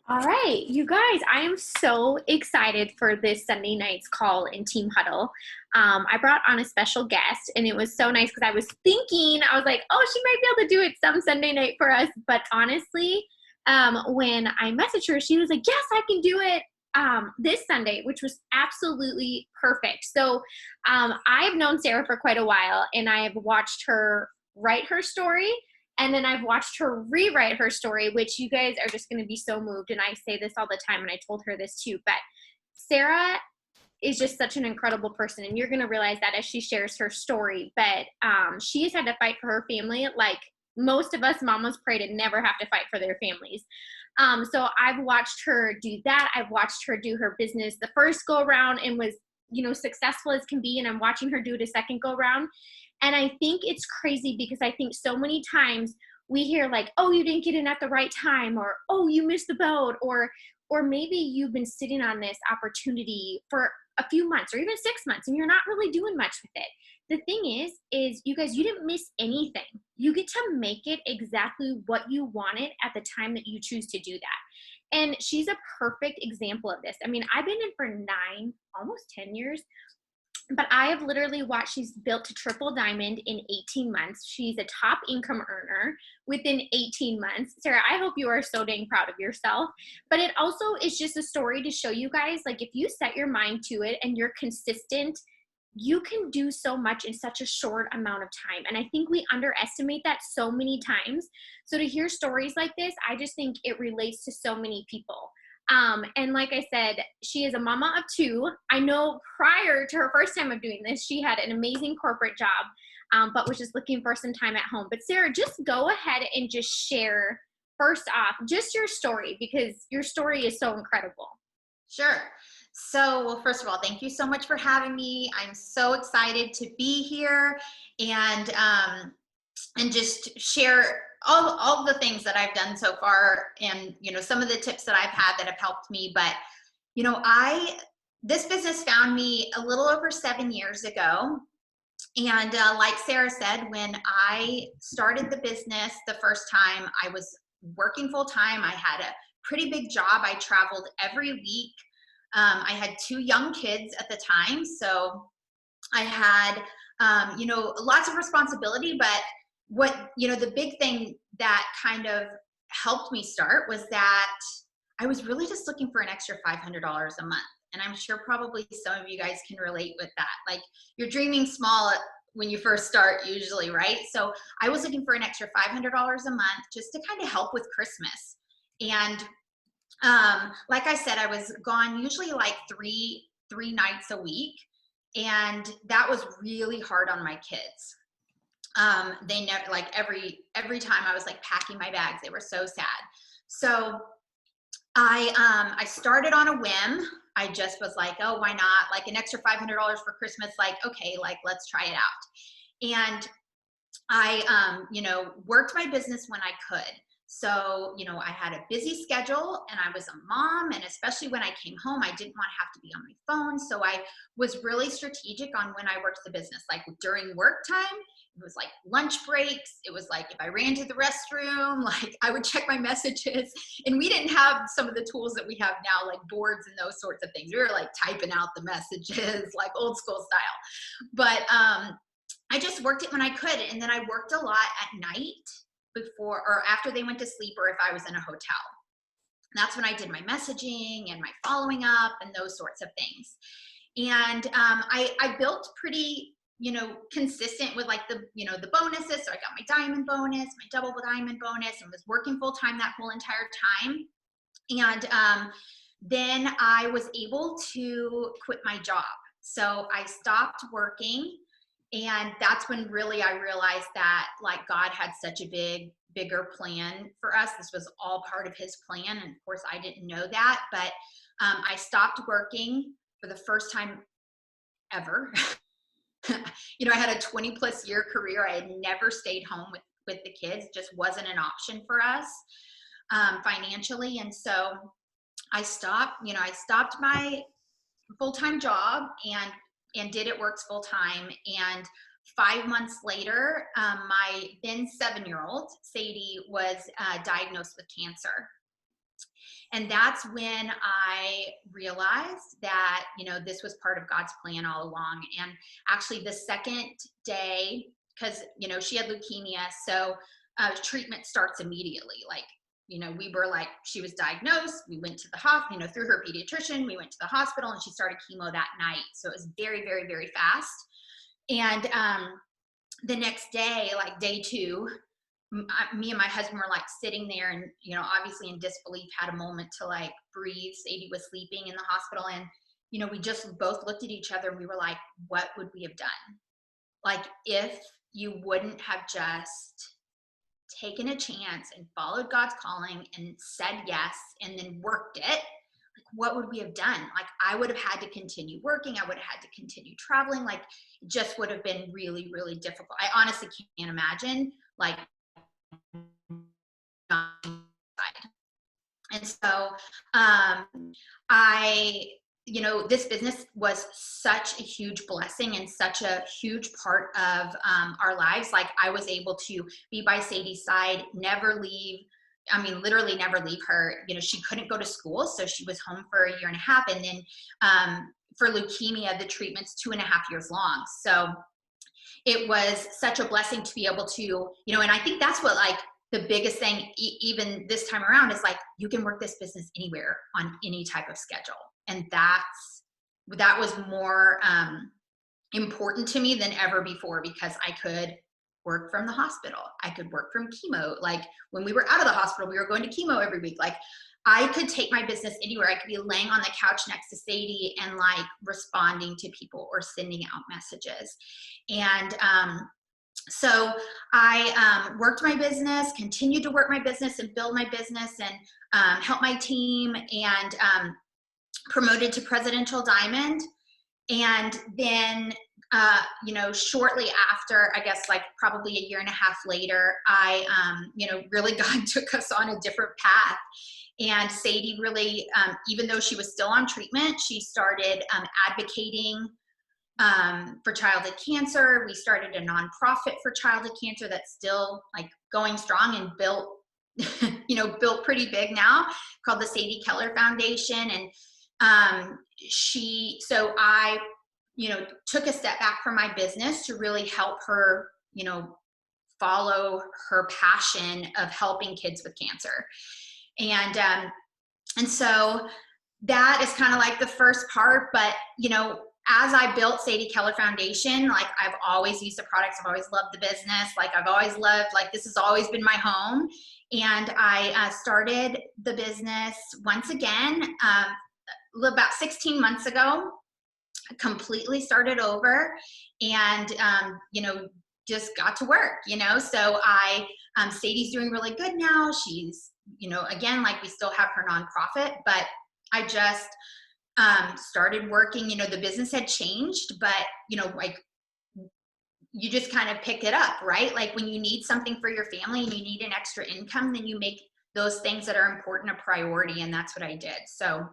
All right, you guys, I am so excited for this Sunday night's call in Team Huddle. I brought on a special guest, and it was so nice because I was like, oh, she might be able to do it some Sunday night for us. But honestly, when I messaged her, she was like, yes, I can do it this Sunday, which was absolutely perfect. So I've known Sarah for quite a while, and I have watched her write her story, and then I've watched her rewrite her story, which you guys are just going to be so moved. And I say this all the time, and I told her this too. But Sarah is just such an incredible person, and you're going to realize that as she shares her story. But she has had to fight for her family, like most of us mamas pray to never have to fight for their families. So I've watched her do that. I've watched her do her business the first go around and was, successful as can be. And I'm watching her do it a second go around. And I think it's crazy because I think so many times we hear like, oh, you didn't get in at the right time, or oh, you missed the boat, or maybe you've been sitting on this opportunity for a few months or even 6 months and you're not really doing much with it. The thing is you guys, you didn't miss anything. You get to make it exactly what you wanted at the time that you choose to do that. And she's a perfect example of this. I mean, I've been in for almost 10 years, but I have literally watched, she's built to triple diamond in 18 months. She's a top income earner within 18 months. Sarah, I hope you are so dang proud of yourself. But it also is just a story to show you guys, like if you set your mind to it and you're consistent, you can do so much in such a short amount of time. And I think we underestimate that so many times. So to hear stories like this, I just think it relates to so many people. And like I said, she is a mama of two. I know prior to her first time of doing this, she had an amazing corporate job, but was just looking for some time at home. But Sarah, just go ahead and just share first off, just your story, because your story is so incredible. Sure. So, well, first of all, thank you so much for having me. I'm so excited to be here and just share all the things that I've done so far, and some of the tips that I've had that have helped me. But I this business found me a little over 7 years ago, and like Sarah said, when I started the business the first time, I was working full time. I had a pretty big job. I traveled every week. I had two young kids at the time, so I had, lots of responsibility. But the big thing that kind of helped me start was that I was really just looking for an extra $500 a month. And I'm sure probably some of you guys can relate with that. Like, you're dreaming small when you first start, usually, right? So I was looking for an extra $500 a month just to kind of help with Christmas. And like I said, I was gone usually like three nights a week, and that was really hard on my kids. They never, like, every time I was like packing my bags, they were so sad. So I started on a whim. I just was like, oh, why not? Like, an extra $500 for Christmas, like, okay, like, let's try it out. And I, worked my business when I could. So, I had a busy schedule, and I was a mom. And especially when I came home, I didn't want to have to be on my phone. So I was really strategic on when I worked the business. Like, during work time, it was like lunch breaks. It was like if I ran to the restroom, like, I would check my messages. And we didn't have some of the tools that we have now, like boards and those sorts of things. We were like typing out the messages, like old school style. But I just worked it when I could. And then I worked a lot at night before or after they went to sleep, or if I was in a hotel. And that's when I did my messaging and my following up and those sorts of things. And I built pretty, consistent with, like, the bonuses. So I got my diamond bonus, my double diamond bonus, and was working full time that whole entire time. And then I was able to quit my job. So I stopped working, and that's when really I realized that, like, God had such a bigger plan for us. This was all part of his plan. And of course I didn't know that, but I stopped working for the first time ever. I had a 20+ year career. I had never stayed home with the kids. It just wasn't an option for us financially. And so I stopped my full-time job and did it works full-time. And 5 months later, my then 7-year-old Sadie was diagnosed with cancer. And that's when I realized that, this was part of God's plan all along. And actually, the second day, because, she had leukemia, so treatment starts immediately. Like, we were like, she was diagnosed. We went to the hospital, through her pediatrician, we went to the hospital and she started chemo that night. So it was very, very, very fast. And the next day, like day two, me and my husband were like sitting there and, obviously in disbelief, had a moment to like breathe. Sadie was sleeping in the hospital. And, we just both looked at each other and we were like, what would we have done? Like, if you wouldn't have just taken a chance and followed God's calling and said yes and then worked it, like, what would we have done? Like, I would have had to continue working. I would have had to continue traveling. Like, it just would have been really, really difficult. I honestly can't imagine, like, and so I, this business was such a huge blessing and such a huge part of our lives. Like, I was able to be by Sadie's side, never leave. I mean, literally never leave her. She couldn't go to school, so she was home for a year and a half. And then for leukemia, the treatment's 2.5 years long. So it was such a blessing to be able to, and I think that's what, like, the biggest thing, even this time around, is like, you can work this business anywhere on any type of schedule. And that was more important to me than ever before, because I could work from the hospital. I could work from chemo. Like, when we were out of the hospital, we were going to chemo every week. Like, I could take my business anywhere. I could be laying on the couch next to Sadie and like responding to people or sending out messages. And so I worked my business, continued to work my business and build my business, and help my team, and promoted to Presidential Diamond. And then, shortly after, I guess like probably a year and a half later, I, really God took us on a different path. And Sadie really, even though she was still on treatment, she started advocating for childhood cancer. We started a nonprofit for childhood cancer that's still like going strong and built, built pretty big now, called the Sadie Keller Foundation. And so I, took a step back from my business to really help her, follow her passion of helping kids with cancer. And so that is kind of like the first part. But, as I built Sadie Keller Foundation, like, I've always used the products. I've always loved the business. Like, I've always loved, like, this has always been my home. And I started the business once again about 16 months ago, completely started over, and, just got to work, So Sadie's doing really good now. She's, again, like, we still have her nonprofit, but I just started working. The business had changed, but, like, you just kind of pick it up, right? Like, when you need something for your family and you need an extra income, then you make those things that are important a priority. And that's what I did. So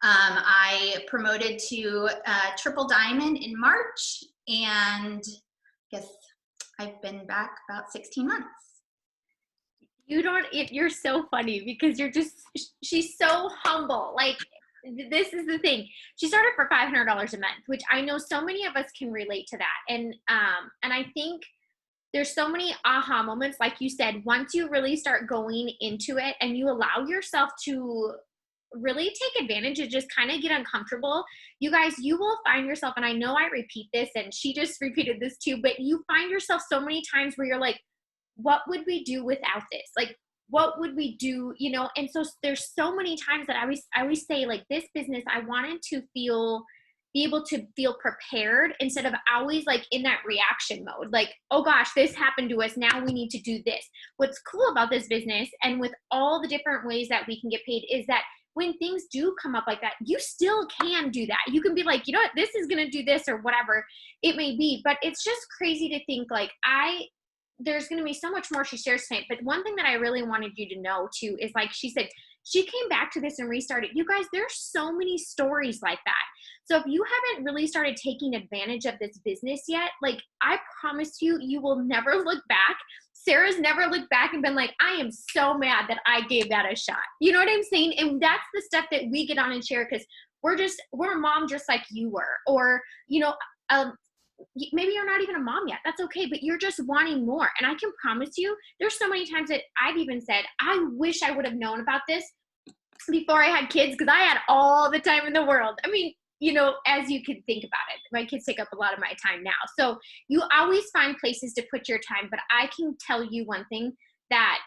I promoted to Triple Diamond in March, and I guess I've been back about 16 months. You're so funny, because she's so humble. Like, this is the thing. She started for $500 a month, which I know so many of us can relate to that. And I think there's so many aha moments, like you said, once you really start going into it and you allow yourself to really take advantage and just kind of get uncomfortable. You guys, you will find yourself, and I know I repeat this, and she just repeated this too, but you find yourself so many times where you're like, what would we do without this? Like, what would we do? And so there's so many times that I always say, like, this business, I wanted to be able to feel prepared instead of always like in that reaction mode. Like, oh gosh, this happened to us. Now we need to do this. What's cool about this business, and with all the different ways that we can get paid, is that when things do come up like that, you still can do that. You can be like, you know what, this is going to do this, or whatever it may be. But it's just crazy to think, like, there's going to be so much more she shares tonight. But one thing that I really wanted you to know too is, like she said, she came back to this and restarted. You guys, there's so many stories like that. So if you haven't really started taking advantage of this business yet, like, I promise you, you will never look back Sarah's never looked back and been like, I am so mad that I gave that a shot. You know what I'm saying? And that's the stuff that we get on and share because we're a mom just like you were. Or, maybe you're not even a mom yet. That's okay, but you're just wanting more. And I can promise you, there's so many times that I've even said, I wish I would have known about this before I had kids because I had all the time in the world. I mean, as you can think about it, my kids take up a lot of my time now. So you always find places to put your time. But I can tell you one thing that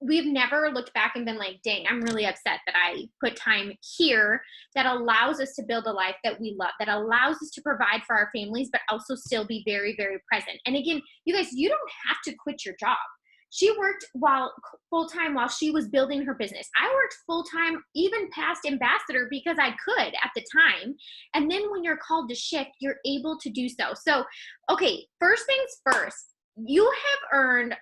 we've never looked back and been like, dang, I'm really upset that I put time here that allows us to build a life that we love, that allows us to provide for our families, but also still be very, very present. And again, you guys, you don't have to quit your job. She worked full-time while she was building her business. I worked full-time, even past ambassador, because I could at the time. And then when you're called to shift, you're able to do so. So, okay, first things first, you have earned,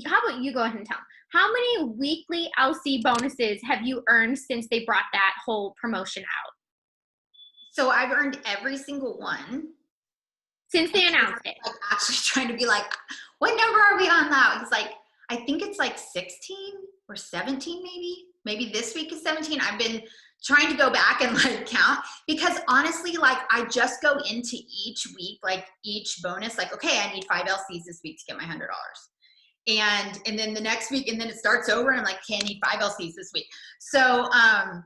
how about you go ahead and tell them, how many weekly LC bonuses have you earned since they brought that whole promotion out? So I've earned every single one. Since they announced it. Like actually trying to be like, what number are we on now? It's like, I think it's like 16 or 17 maybe this week is 17. I've been trying to go back and like count because honestly, like I just go into each week, like each bonus, like, okay, I need 5 LCs this week to get my $100. And then the next week, and then it starts over and I'm like, okay, I need 5 LCs this week. So I've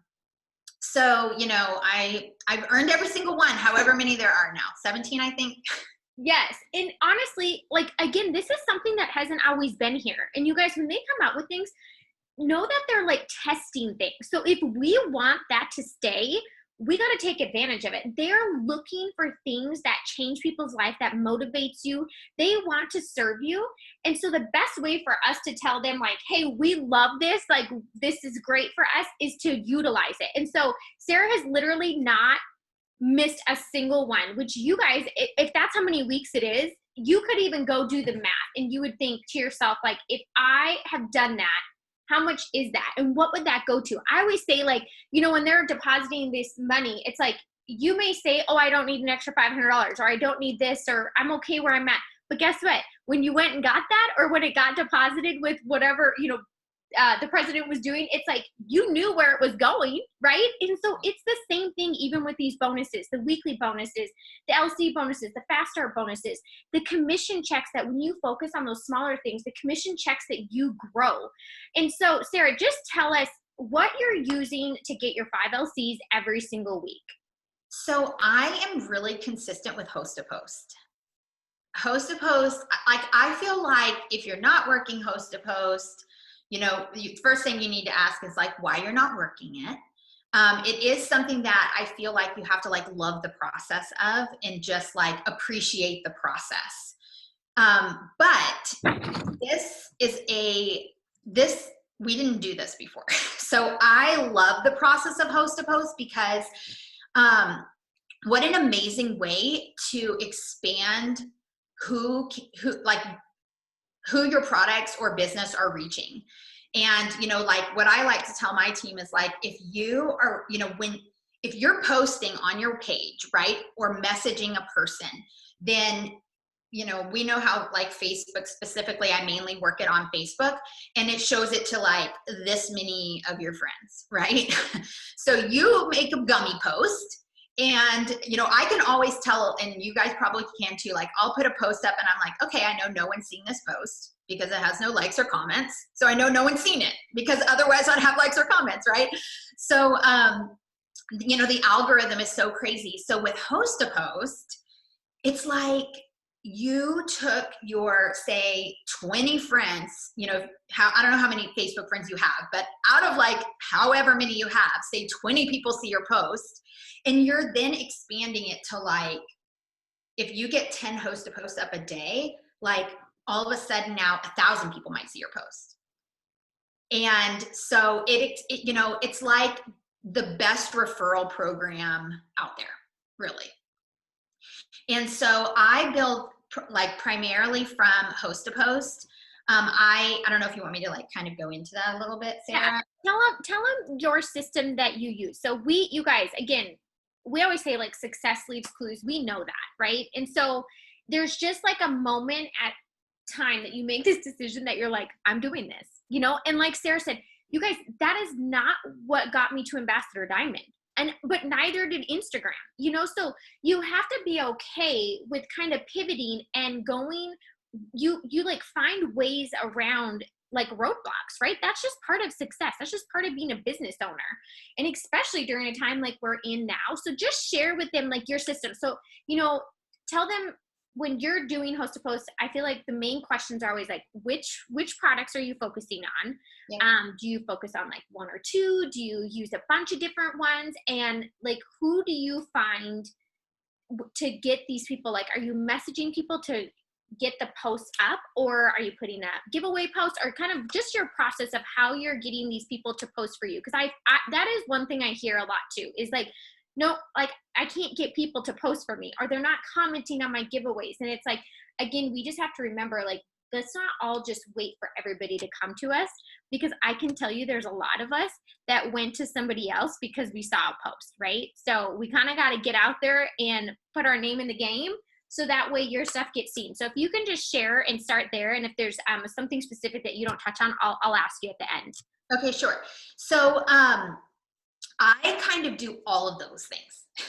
earned every single one, however many there are now, 17, I think. Yes. And honestly, like, again, this is something that hasn't always been here. And you guys, when they come out with things, know that they're like testing things. So if we want that to stay, we got to take advantage of it. They're looking for things that change people's life, that motivates you. They want to serve you. And so the best way for us to tell them like, hey, we love this, like this is great for us, is to utilize it. And so Sarah has literally not missed a single one, which you guys, if that's how many weeks it is, you could even go do the math and you would think to yourself, like, if I have done that, how much is that? And what would that go to? I always say, like, when they're depositing this money, it's like, you may say, oh, I don't need an extra $500 or I don't need this or I'm okay where I'm at. But guess what? When you went and got that or when it got deposited with whatever, the president was doing, it's like you knew where it was going, right? And so it's the same thing even with these bonuses, the weekly bonuses, the LC bonuses, the fast start bonuses, the commission checks, that when you focus on those smaller things, the commission checks that you grow. And so Sarah, just tell us what you're using to get your 5 LCs every single week. So I am really consistent with host to post. Host to post, like I feel like if you're not working host to post, the first thing you need to ask is like why you're not working it. It is something that I feel like you have to like love the process of and just like appreciate the process. But we didn't do this before. So I love the process of host to post because what an amazing way to expand who your products or business are reaching. And, like what I like to tell my team is like, if you are, if you're posting on your page, right, or messaging a person, then, we know how like Facebook specifically, I mainly work it on Facebook and it shows it to like this many of your friends, right? So you make a gummy post. And, I can always tell, and you guys probably can too, like I'll put a post up and I'm like, okay, I know no one's seen this post because it has no likes or comments. So I know no one's seen it because otherwise I'd have likes or comments, right? So, the algorithm is so crazy. So with host to post, it's like you took your, say, 20 friends, I don't know how many Facebook friends you have, but out of like however many you have, say 20 people see your post, and you're then expanding it to like, if you get 10 host to post up a day, like all of a sudden now 1,000 people might see your post. And so it's like the best referral program out there, really. And so I build like primarily from host to post. I don't know if you want me to like kind of go into that a little bit, Sarah. Yeah. Tell them your system that you use. So you guys, again, we always say like success leaves clues. We know that, right? And so there's just like a moment time that you make this decision that you're like, I'm doing this, you know? And like Sarah said, you guys, that is not what got me to Ambassador Diamond. And but neither did Instagram, you know? So you have to be okay with kind of pivoting and going, you like find ways around like roadblocks, right? That's just part of success. That's just part of being a business owner. And especially during a time like we're in now. So just share with them like your system. So, you know, tell them when you're doing host to post, I feel like the main questions are always like, which products are you focusing on? Yeah. Do you focus on like one or two? Do you use a bunch of different ones? And like, who do you find to get these people? Like, are you messaging people to get the posts up, or are you putting a giveaway post, or kind of just your process of how you're getting these people to post for you? Because I that is one thing I hear a lot too, is like, no, like I can't get people to post for me, or they're not commenting on my giveaways. And it's like, again, we just have to remember, like, let's not all just wait for everybody to come to us, because I can tell you there's a lot of us that went to somebody else because we saw a post, right? So we kind of got to get out there and put our name in the game, so that way your stuff gets seen. So if you can just share and start there, and if there's something specific that you don't touch on, I'll ask you at the end. Okay, sure. So I kind of do all of those things.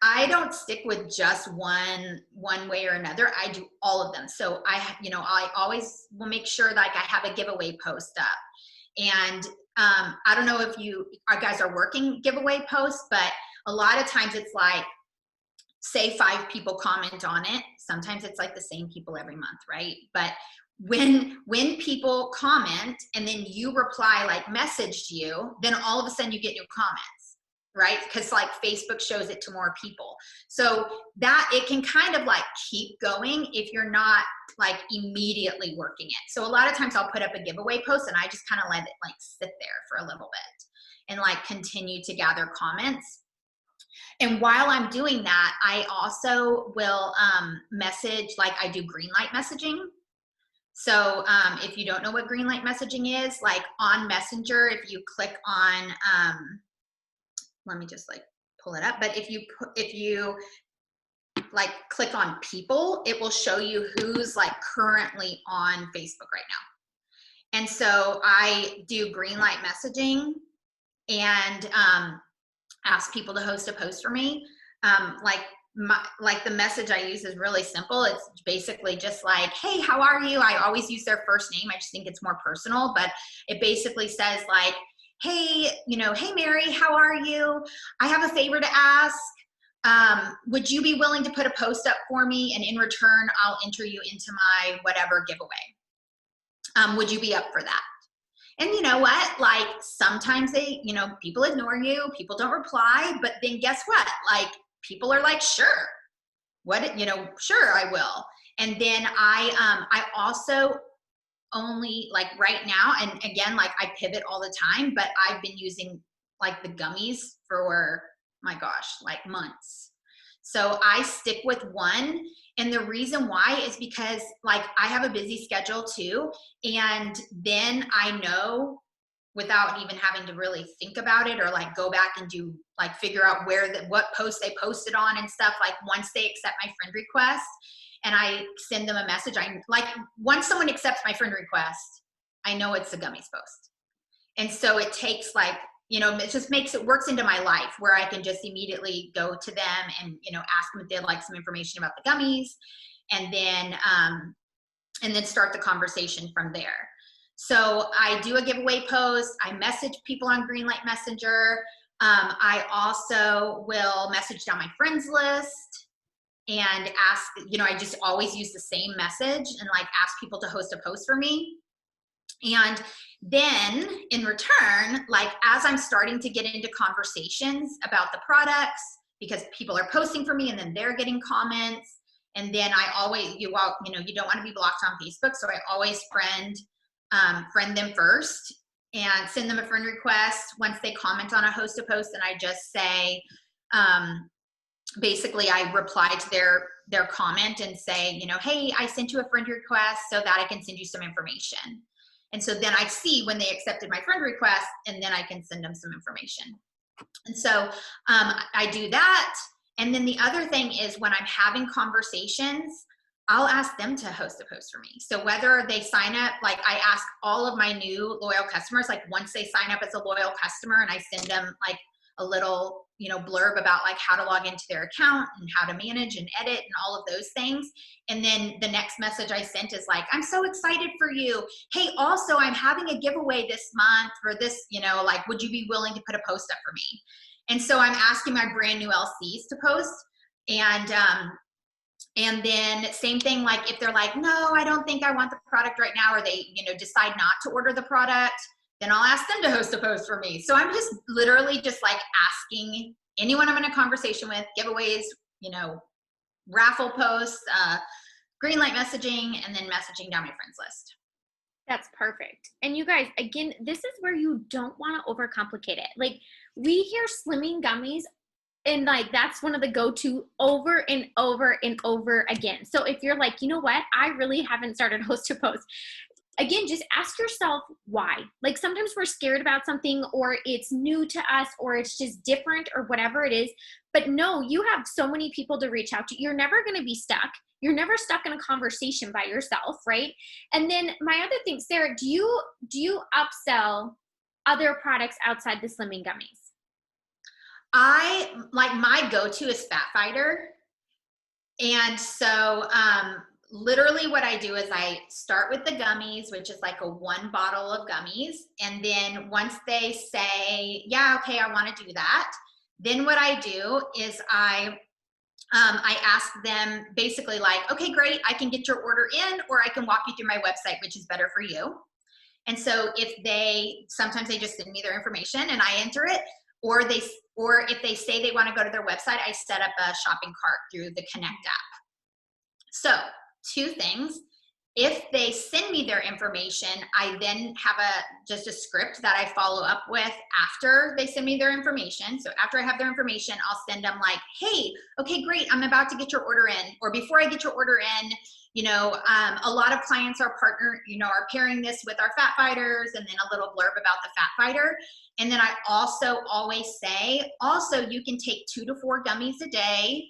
I don't stick with just one way or another. I do all of them. So I always will make sure that I have a giveaway post up. And I don't know if you guys are working giveaway posts, but a lot of times it's like, say 5 people comment on it. Sometimes it's like the same people every month, right? But when people comment and then you reply, like messaged you, then all of a sudden you get new comments, right? Because like Facebook shows it to more people. So that it can kind of like keep going if you're not like immediately working it. So a lot of times I'll put up a giveaway post and I just kind of let it like sit there for a little bit and like continue to gather comments. And while I'm doing that, I also will message, like I do green light messaging. So if you don't know what green light messaging is, like on Messenger, if you click on, let me just like pull it up. But if you like click on people, it will show you who's like currently on Facebook right now. And so I do green light messaging and ask people to host a post for me. Like the message I use is really simple. It's basically just like, hey, how are you? I always use their first name. I just think it's more personal, but it basically says like, hey, hey, Mary, how are you? I have a favor to ask. Would you be willing to put a post up for me? And in return, I'll enter you into my whatever giveaway. Would you be up for that? And you know what? Like sometimes people ignore you, people don't reply, but then guess what? Like people are like, sure, sure, I will. And then I also only like right now, and again, like I pivot all the time, but I've been using like the gummies for, my gosh, like months. So I stick with one. And the reason why is because like I have a busy schedule too. And then I know without even having to really think about it or like go back and do like figure out what post they posted on and stuff. Like once they accept my friend request and I send them a message, once someone accepts my friend request, I know it's a gummies post. And so it takes like, it works into my life where I can just immediately go to them and, ask them if they'd like some information about the gummies and then start the conversation from there. So I do a giveaway post. I message people on Greenlight Messenger. I also will message down my friends list and ask, I just always use the same message and like ask people to host a post for me. And then in return, like as I'm starting to get into conversations about the products, because people are posting for me and then they're getting comments. And then I always, you don't want to be blocked on Facebook. So I always friend them first and send them a friend request once they comment on a host a post. And I just say, basically I reply to their comment and say, hey, I sent you a friend request so that I can send you some information. And so then I see when they accepted my friend request and then I can send them some information. And so I do that. And then the other thing is when I'm having conversations, I'll ask them to host a post for me. So whether they sign up, like I ask all of my new loyal customers, like once they sign up as a loyal customer, and I send them like a little, blurb about like how to log into their account and how to manage and edit and all of those things. And then the next message I sent is like, I'm so excited for you. Hey, also I'm having a giveaway this month for this, like, would you be willing to put a post up for me? And so I'm asking my brand new LCs to post. And then same thing, like if they're like, no, I don't think I want the product right now, or they, decide not to order the product, then I'll ask them to host a post for me. So I'm just literally just like asking anyone I'm in a conversation with, giveaways, raffle posts, green light messaging, and then messaging down my friends list. That's perfect. And you guys, again, this is where you don't want to overcomplicate it. Like we hear slimming gummies, and like that's one of the go-to over and over and over again. So if you're like, you know what, I really haven't started host to post, again, just ask yourself why. Like sometimes we're scared about something, or it's new to us, or it's just different, or whatever it is. But no, you have so many people to reach out to. You're never going to be stuck. You're never stuck in a conversation by yourself, right? And then my other thing, Sarah, do you upsell other products outside the slimming gummies? I like my go-to is Fat Fighter. And so literally what I do is I start with the gummies, which is like a 1 bottle of gummies. And then once they say, yeah, okay, I want to do that, then what I do is I ask them basically like, okay, great, I can get your order in, or I can walk you through my website, which is better for you. And so sometimes they just send me their information and I enter it, or if they say they want to go to their website, I set up a shopping cart through the Connect app. So 2 things. If they send me their information, I then have just a script that I follow up with after they send me their information. So after I have their information, I'll send them like, hey, okay, great, I'm about to get your order in. Or before I get your order in, a lot of clients are are pairing this with our fat fighters, and then a little blurb about the fat fighter. And then I also always say, also you can take 2 to 4 gummies a day.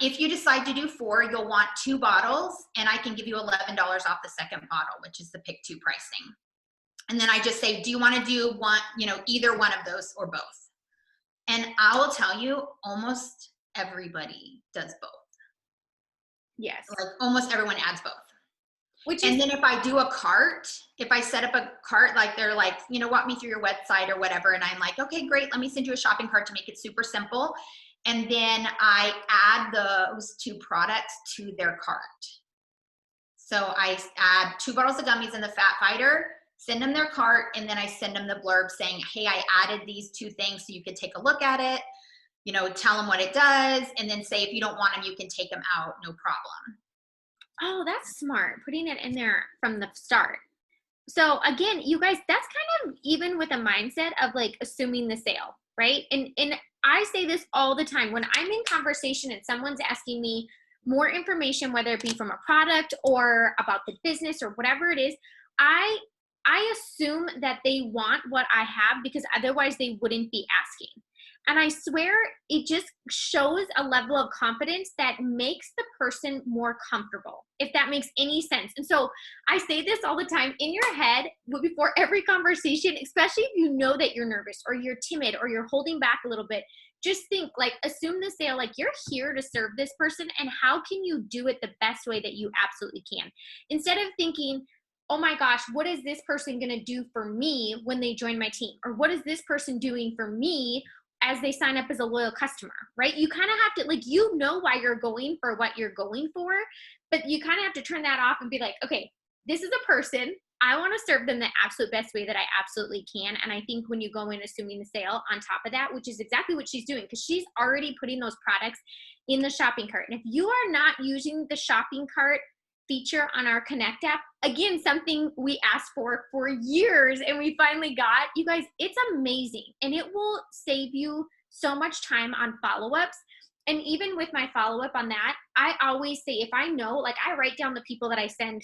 If you decide to do 4, you'll want 2 bottles, and I can give you $11 off the second bottle, which is the pick 2 pricing. And then I just say, do you want to do one, either one of those or both? And I will tell you, almost everybody does both. Yes. Like almost everyone adds both. And then if I do a cart, if I set up a cart, like they're like, walk me through your website or whatever. And I'm like, okay, great. Let me send you a shopping cart to make it super simple. And then I add those 2 products to their cart. So I add 2 bottles of gummies in the Fat Fighter, send them their cart, and then I send them the blurb saying, hey, I added these 2 things so you could take a look at it, tell them what it does, and then say if you don't want them, you can take them out, no problem. Oh, that's smart. Putting it in there from the start. So again, you guys, that's kind of even with a mindset of like assuming the sale, right? And I say this all the time when I'm in conversation and someone's asking me more information, whether it be from a product or about the business or whatever it is, I assume that they want what I have, because otherwise they wouldn't be asking. And I swear it just shows a level of confidence that makes the person more comfortable, if that makes any sense. And so I say this all the time in your head before every conversation, especially if you know that you're nervous or you're timid or you're holding back a little bit. Just think, like, assume the sale, like you're here to serve this person, and how can you do it the best way that you absolutely can? Instead of thinking, oh my gosh, what is this person going to do for me when they join my team? Or what is this person doing for me as they sign up as a loyal customer, right? You kind of have to, like, why you're going for what you're going for, but you kind of have to turn that off and be like, okay, this is a person. I want to serve them the absolute best way that I absolutely can. And I think when you go in assuming the sale on top of that, which is exactly what she's doing, because she's already putting those products in the shopping cart. And if you are not using the shopping cart feature on our Connect app, again, something we asked for years and we finally got, you guys, it's amazing. And it will save you so much time on follow-ups. And even with my follow-up on that, I always say, if I know, like I write down the people that I send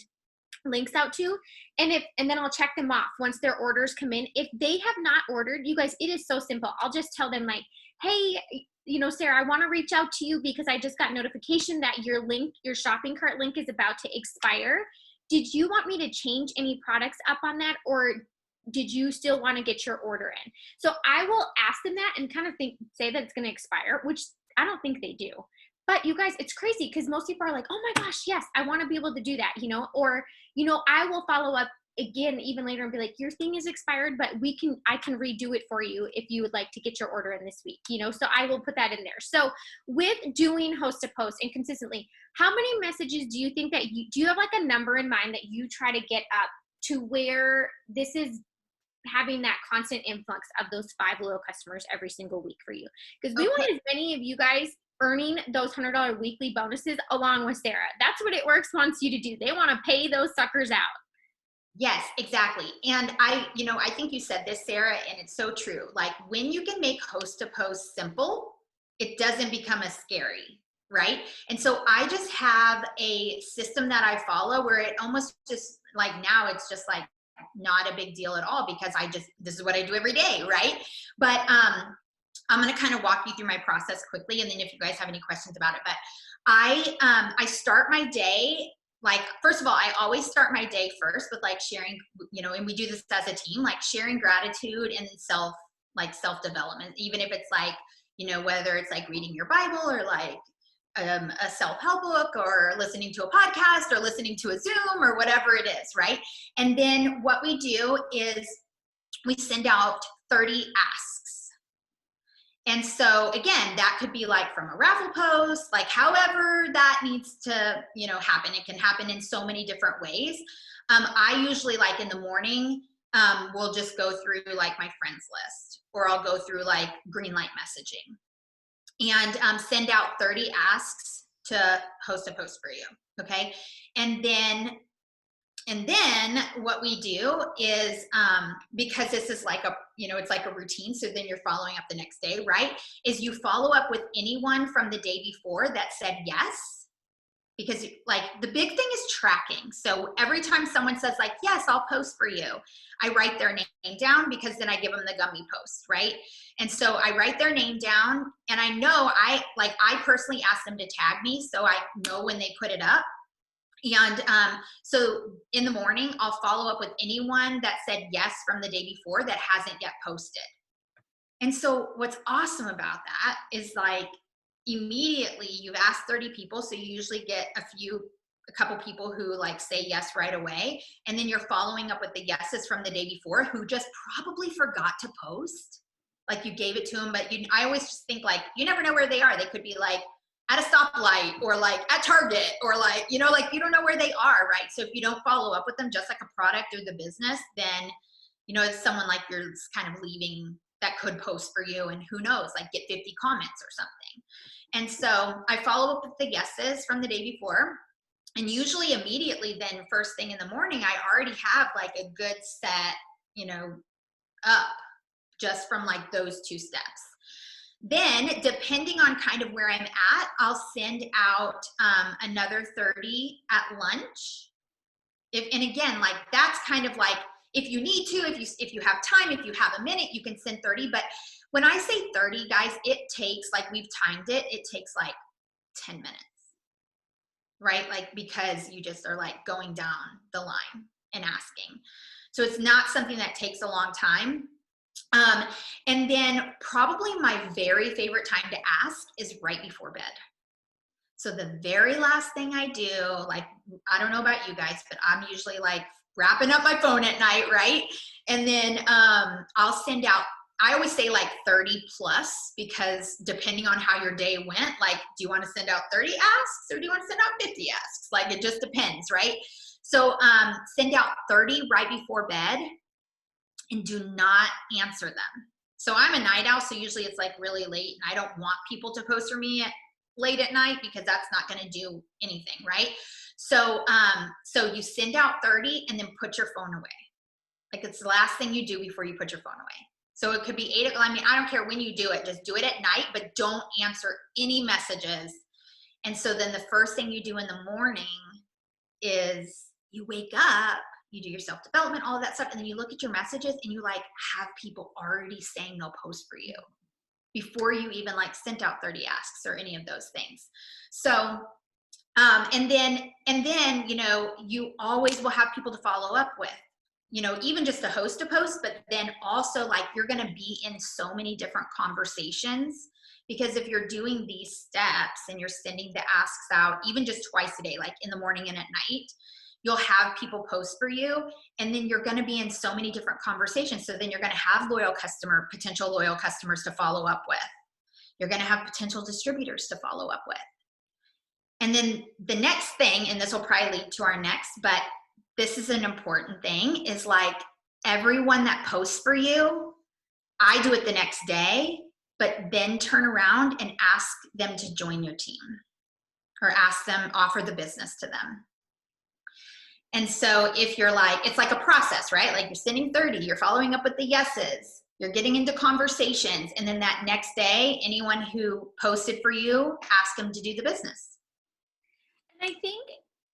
links out to, and then I'll check them off once their orders come in. If they have not ordered, you guys, it is so simple. I'll just tell them like, hey, Sarah, I want to reach out to you because I just got notification that your shopping cart link is about to expire. Did you want me to change any products up on that, or did you still want to get your order in? So I will ask them that and kind of say that it's going to expire, which I don't think they do. But you guys, it's crazy because most people are like, oh my gosh, yes, I want to be able to do that, or, I will follow up again even later and be like, your thing is expired, but I can redo it for you if you would like to get your order in this week, so I will put that in there. So with doing host to post and consistently, how many messages do you think that do you have like a number in mind that you try to get up to where this is having that constant influx of those 5 loyal customers every single week for you? Because we Okay. want as many of you guys earning those $100 weekly bonuses along with Sarah. That's what It Works wants you to do. They want to pay those suckers out. Yes, exactly. And I think you said this, Sarah, and it's so true. Like when you can make host to post simple, it doesn't become as scary, right? And so I just have a system that I follow where it almost just like now it's just like not a big deal at all because this is what I do every day, right? But I'm going to kind of walk you through my process quickly, and then if you guys have any questions about it. But I start my day, like, first of all, I always start my day first with like sharing, and we do this as a team, like sharing gratitude and then self development, even if it's like, whether it's like reading your Bible or like a self-help book or listening to a podcast or listening to a Zoom or whatever it is, right? And then what we do is we send out 30 asks. And so again, that could be like from a raffle post, like however that needs to, happen. It can happen in so many different ways. I usually like in the morning, will just go through like my friends list, or I'll go through like green light messaging and send out 30 asks to host a post for you. Okay. And then what we do is, because this is like it's like a routine. So then you're following up the next day, right? Is you follow up with anyone from the day before that said yes, because like the big thing is tracking. So every time someone says like, yes, I'll post for you, I write their name down because then I give them the gummy post, right? And so I write their name down, and I know I personally ask them to tag me so I know when they put it up. And so in the morning, I'll follow up with anyone that said yes from the day before that hasn't yet posted. And so what's awesome about that is like immediately you've asked 30 people. So you usually get a couple people who like say yes right away. And then you're following up with the yeses from the day before who just probably forgot to post. Like you gave it to them, but I always just think like, you never know where they are. They could be like at a stoplight or like at Target or like, like you don't know where they are, right? So if you don't follow up with them, just like a product or the business, then, it's someone like you're kind of leaving that could post for you, and who knows, like get 50 comments or something. And so I follow up with the yeses from the day before. And usually immediately then first thing in the morning, I already have like a good set, up just from like those 2 steps. Then depending on kind of where I'm at, I'll send out another 30 at lunch. And again, like that's kind of like, if you need to, if you have time, if you have a minute, you can send 30. But when I say 30, guys, it takes, like we've timed it, it takes like 10 minutes, right? Like, because you just are like going down the line and asking. So it's not something that takes a long time. And then probably my very favorite time to ask is right before bed. So the very last thing I do, like, I don't know about you guys, but I'm usually like wrapping up my phone at night, right? And then I'll send out, I always say like 30 plus, because depending on how your day went, like, do you want to send out 30 asks or do you want to send out 50 asks? Like, it just depends, right? So send out 30 right before bed and do not answer them. So I'm a night owl, so usually it's like really late, and I don't want people to post for me late at night because that's not going to do anything, right? So so you send out 30 and then put your phone away. Like, it's the last thing you do before you put your phone away. So it could be 8 o'clock. I mean, I don't care when you do it, just do it at night, but don't answer any messages. And so then the first thing you do in the morning is you wake up, you do your self-development, all of that stuff, and then you look at your messages and you like have people already saying they'll post for you. before you even like sent out 30 asks or any of those things. So, and then, you know, you always will have people to follow up with, you know, even just to host a post, but then also like you're going to be in so many different conversations, because if you're doing these steps and you're sending the asks out, even just twice a day, like in the morning and at night, you'll have people post for you, and then you're going to be in so many different conversations. So then you're going to have potential loyal customers to follow up with. You're going to have potential distributors to follow up with. And then the next thing, and this will probably lead to our next, but this is an important thing, is like everyone that posts for you, I do it the next day, but then turn around and ask them to join your team, or offer the business to them. And so if you're like, it's like a process, right? Like you're sending 30, you're following up with the yeses, you're getting into conversations, and then that next day, anyone who posted for you, ask them to do the business. And I think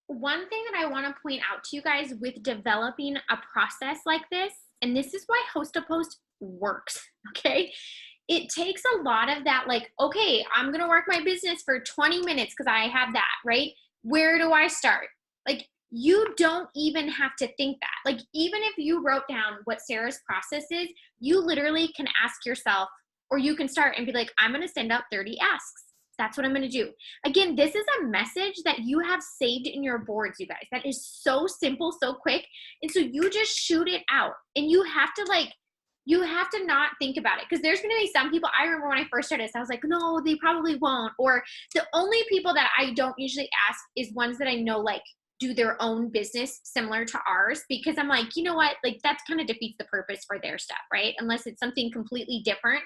one thing that I want to point out to you guys with developing a process like this, and this is why Host a Post works, okay? It takes a lot of that, like, okay, I'm going to work my business for 20 minutes because I have that, right? Where do I start? Like, you don't even have to think that. Like, even if you wrote down what Sarah's process is, you literally can ask yourself, or you can start and be like, I'm going to send out 30 asks. That's what I'm going to do. Again, this is a message that you have saved in your boards, you guys. That is so simple, so quick. And so you just shoot it out, and you have to not think about it, because there's going to be some people. I remember when I first started this, I was like, no, they probably won't. Or the only people that I don't usually ask is ones that I know like do their own business similar to ours, because I'm like, you know what, like that's kind of defeats the purpose for their stuff, right? Unless it's something completely different.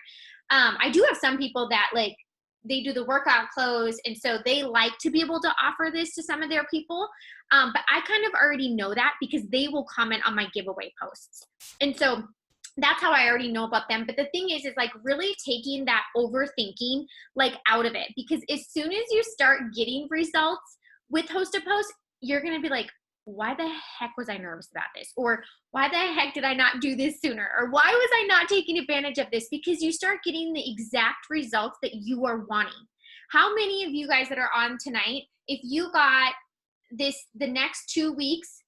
I do have some people that like, they do the workout clothes, and so they like to be able to offer this to some of their people. But I kind of already know that because they will comment on my giveaway posts. And so that's how I already know about them. But the thing is like really taking that overthinking like out of it, because as soon as you start getting results with Host a Post, you're going to be like, why the heck was I nervous about this? Or why the heck did I not do this sooner? Or why was I not taking advantage of this? Because you start getting the exact results that you are wanting. How many of you guys that are on tonight, if you got the next 2 weeks,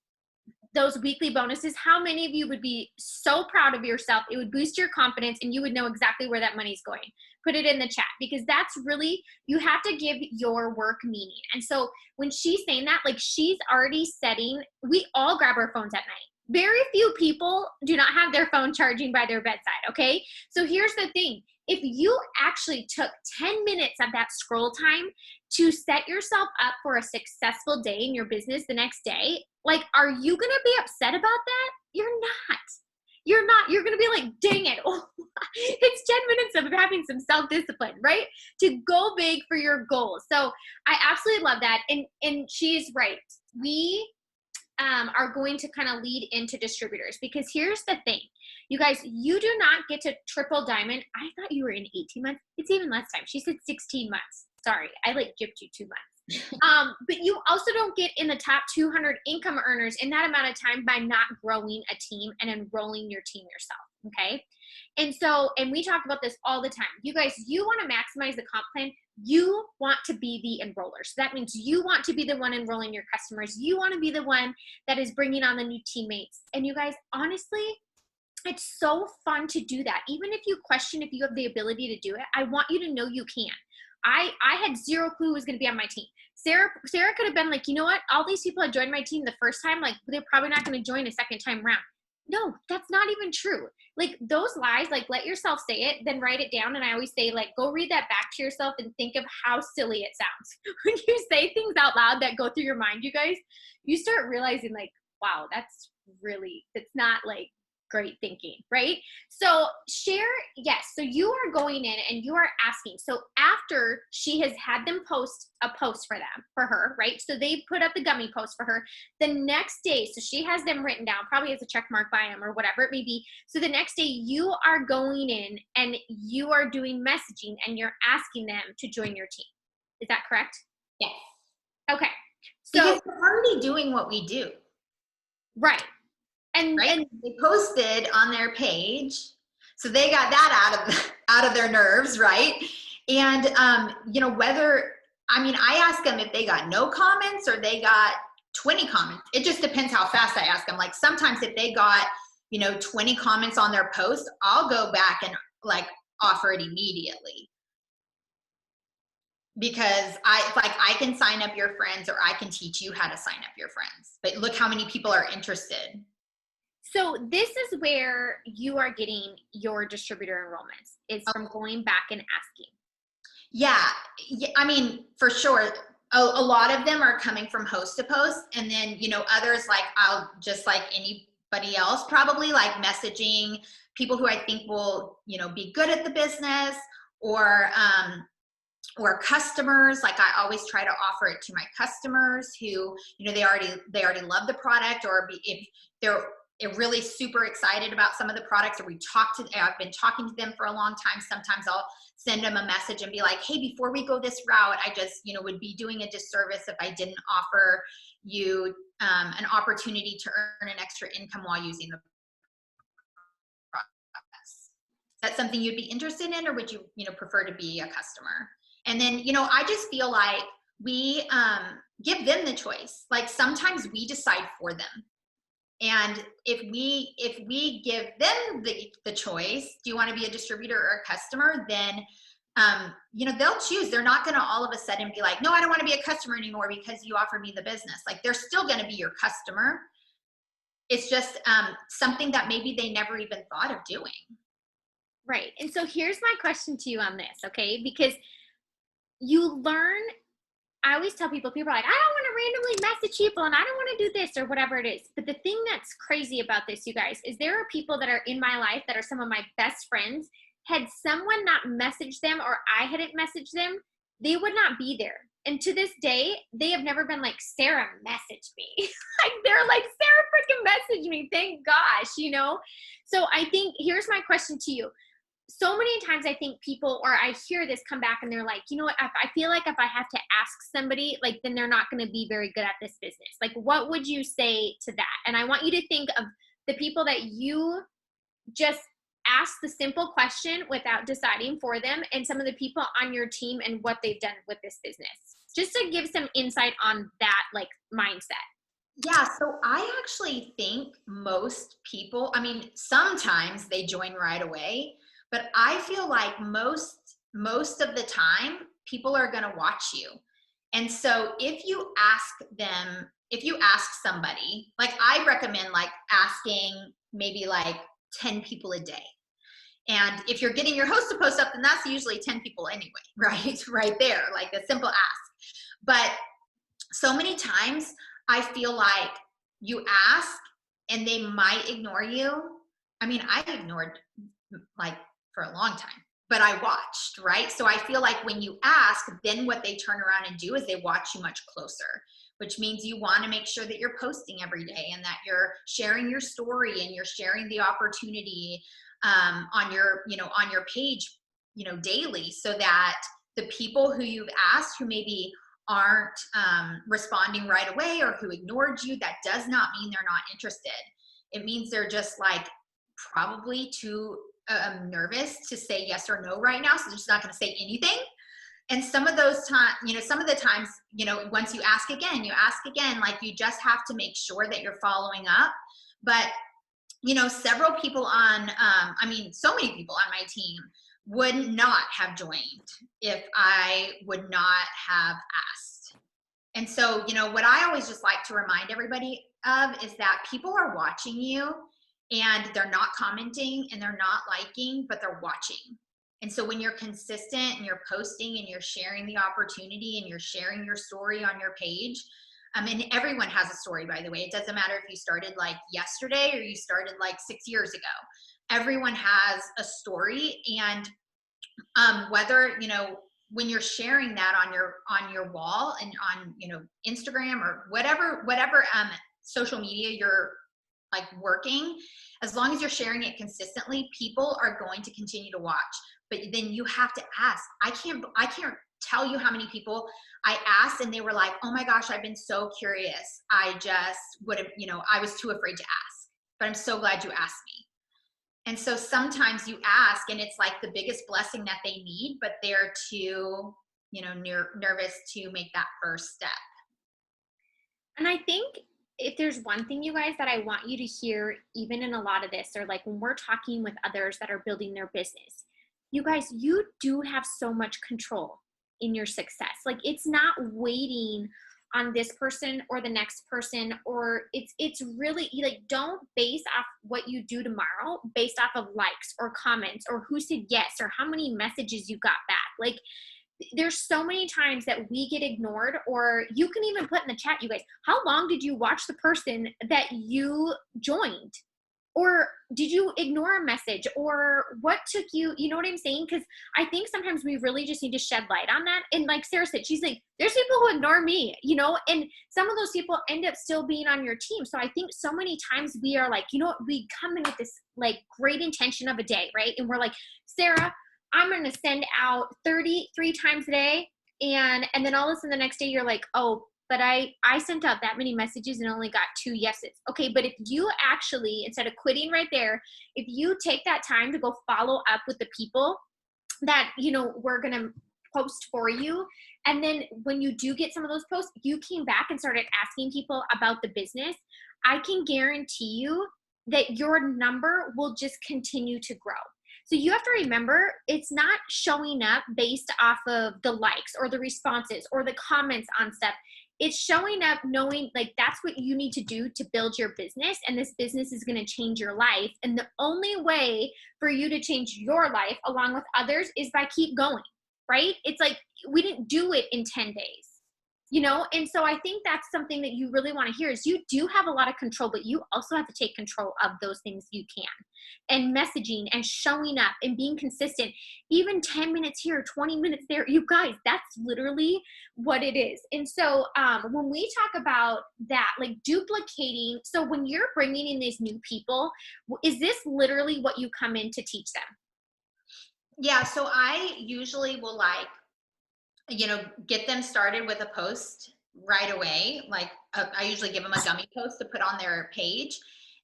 those weekly bonuses, how many of you would be so proud of yourself? It would boost your confidence, and you would know exactly where that money's going. Put it in the chat, because that's really, you have to give your work meaning. And so when she's saying that, like she's already setting, we all grab our phones at night. Very few people do not have their phone charging by their bedside, okay? So here's the thing. If you actually took 10 minutes of that scroll time to set yourself up for a successful day in your business the next day, like, are you going to be upset about that? You're not. You're not. You're going to be like, dang it. It's 10 minutes of having some self-discipline, right? To go big for your goals. So I absolutely love that. And she's right. We are going to kind of lead into distributors, because here's the thing. You guys, you do not get to triple diamond. I thought you were in 18 months. It's even less time. She said 16 months. Sorry, I like gypped you 2 months. But you also don't get in the top 200 income earners in that amount of time by not growing a team and enrolling your team yourself, okay? And so, and we talk about this all the time. You guys, you want to maximize the comp plan. You want to be the enroller. So that means you want to be the one enrolling your customers. You want to be the one that is bringing on the new teammates. And you guys, honestly, it's so fun to do that. Even if you question if you have the ability to do it, I want you to know you can. I had zero clue who was going to be on my team. Sarah could have been like, you know what? All these people that joined my team the first time, like they're probably not going to join a second time around. No, that's not even true. Like those lies, like let yourself say it, then write it down. And I always say, like, go read that back to yourself and think of how silly it sounds. When you say things out loud that go through your mind, you guys, you start realizing like, wow, that's not like great thinking, right? So share, yes. So you are going in and you are asking. So after she has had them post a post for her, right? So they put up the gummy post for her. The next day, so she has them written down, probably has a check mark by them or whatever it may be. So the next day you are going in and you are doing messaging and you're asking them to join your team. Is that correct? Yes. Okay. So because we're already doing what we do. Right. And they posted on their page. So they got that out of their nerves, right? And whether, I mean, I ask them if they got no comments or they got 20 comments. It just depends how fast I ask them. Like sometimes if they got 20 comments on their post, I'll go back and like offer it immediately, because I can sign up your friends, or I can teach you how to sign up your friends, but look how many people are interested. So this is where you are getting your distributor enrollments, is from going back and asking. Yeah, I mean, for sure. A lot of them are coming from host to post, and then others, like I'll just like anybody else, probably like messaging people who I think will be good at the business, or customers. Like I always try to offer it to my customers who they already love the product, or if they're really super excited about some of the products, or I've been talking to them for a long time. Sometimes I'll send them a message and be like, hey, before we go this route, I just would be doing a disservice if I didn't offer you an opportunity to earn an extra income while using the products. Is that something you'd be interested in, or would you prefer to be a customer? And then I just feel like we give them the choice. Like sometimes we decide for them. And if we give them the choice, do you want to be a distributor or a customer? Then they'll choose. They're not going to all of a sudden be like, no, I don't want to be a customer anymore because you offered me the business. Like they're still going to be your customer. It's just something that maybe they never even thought of doing. Right. And so here's my question to you on this, okay? Because you learn, I always tell people are like, I don't want to randomly message people and I don't want to do this or whatever it is. But the thing that's crazy about this, you guys, is there are people that are in my life that are some of my best friends. Had someone not messaged them, or I hadn't messaged them, they would not be there. And to this day, they have never been like, Sarah messaged me. Like they're like, Sarah freaking messaged me. Thank gosh, So I think here's my question to you. So many times I think people, or I hear this come back and they're like, you know what, I feel like if I have to ask somebody, like then they're not going to be very good at this business. Like what would you say to that? And I want you to think of the people that you just ask the simple question without deciding for them, and some of the people on your team and what they've done with this business, just to give some insight on that like mindset. Yeah, so I actually think most people, I mean, sometimes they join right away, but I feel like most of the time people are going to watch you. And so if you ask somebody, like I recommend like asking maybe like 10 people a day. And if you're getting your host to post up, then that's usually 10 people anyway, right? Right there, like a simple ask. But so many times I feel like you ask and they might ignore you. I mean, I ignored like for a long time, but I watched, right? So I feel like when you ask, then what they turn around and do is they watch you much closer, which means you want to make sure that you're posting every day and that you're sharing your story and you're sharing the opportunity on your page, daily, so that the people who you've asked who maybe aren't responding right away, or who ignored you, that does not mean they're not interested. It means they're just like probably too nervous to say yes or no right now, so they're just not going to say anything. And some of those times, some of the times, once you ask again, like you just have to make sure that you're following up. But several people so many people on my team would not have joined if I would not have asked. And so, what I always just like to remind everybody of is that people are watching you, and they're not commenting and they're not liking, but they're watching. And so when you're consistent and you're posting and you're sharing the opportunity and you're sharing your story on your page, and everyone has a story, by the way. It doesn't matter if you started like yesterday or you started like 6 years ago. Everyone has a story. And whether, when you're sharing that on your wall and on, Instagram or whatever social media you're like working, as long as you're sharing it consistently, people are going to continue to watch. But then you have to ask. I can't tell you how many people I asked and they were like, oh my gosh, I've been so curious. I just would have, I was too afraid to ask, but I'm so glad you asked me. And so sometimes you ask and it's like the biggest blessing that they need, but they're too, nervous to make that first step. And I think if there's one thing, you guys, that I want you to hear, even in a lot of this, or like when we're talking with others that are building their business, you guys, you do have so much control in your success. Like it's not waiting on this person or the next person, or it's really like, don't base off what you do tomorrow based off of likes or comments or who said yes or how many messages you got back. Like there's so many times that we get ignored, or you can even put in the chat, you guys, how long did you watch the person that you joined? Or did you ignore a message? Or what took you, you know what I'm saying? Because I think sometimes we really just need to shed light on that. And like Sarah said, she's like, there's people who ignore me, and some of those people end up still being on your team. So I think so many times we are like, we come in with this like great intention of a day, right? And we're like, Sarah, I'm going to send out 33 times a day. And then all of a sudden the next day you're like, oh, but I sent out that many messages and only got 2 yeses. Okay, but if you actually, instead of quitting right there, if you take that time to go follow up with the people that, we're going to post for you, and then when you do get some of those posts, you came back and started asking people about the business, I can guarantee you that your number will just continue to grow. So you have to remember, it's not showing up based off of the likes or the responses or the comments on stuff. It's showing up knowing like that's what you need to do to build your business, and this business is going to change your life. And the only way for you to change your life along with others is by keep going, right? It's like we didn't do it in 10 days. And so I think that's something that you really want to hear is you do have a lot of control, but you also have to take control of those things you can. And messaging and showing up and being consistent, even 10 minutes here, 20 minutes there, you guys, that's literally what it is. And so when we talk about that, like duplicating, so when you're bringing in these new people, is this literally what you come in to teach them? Yeah, so I usually will get them started with a post right away. Like I usually give them a dummy post to put on their page.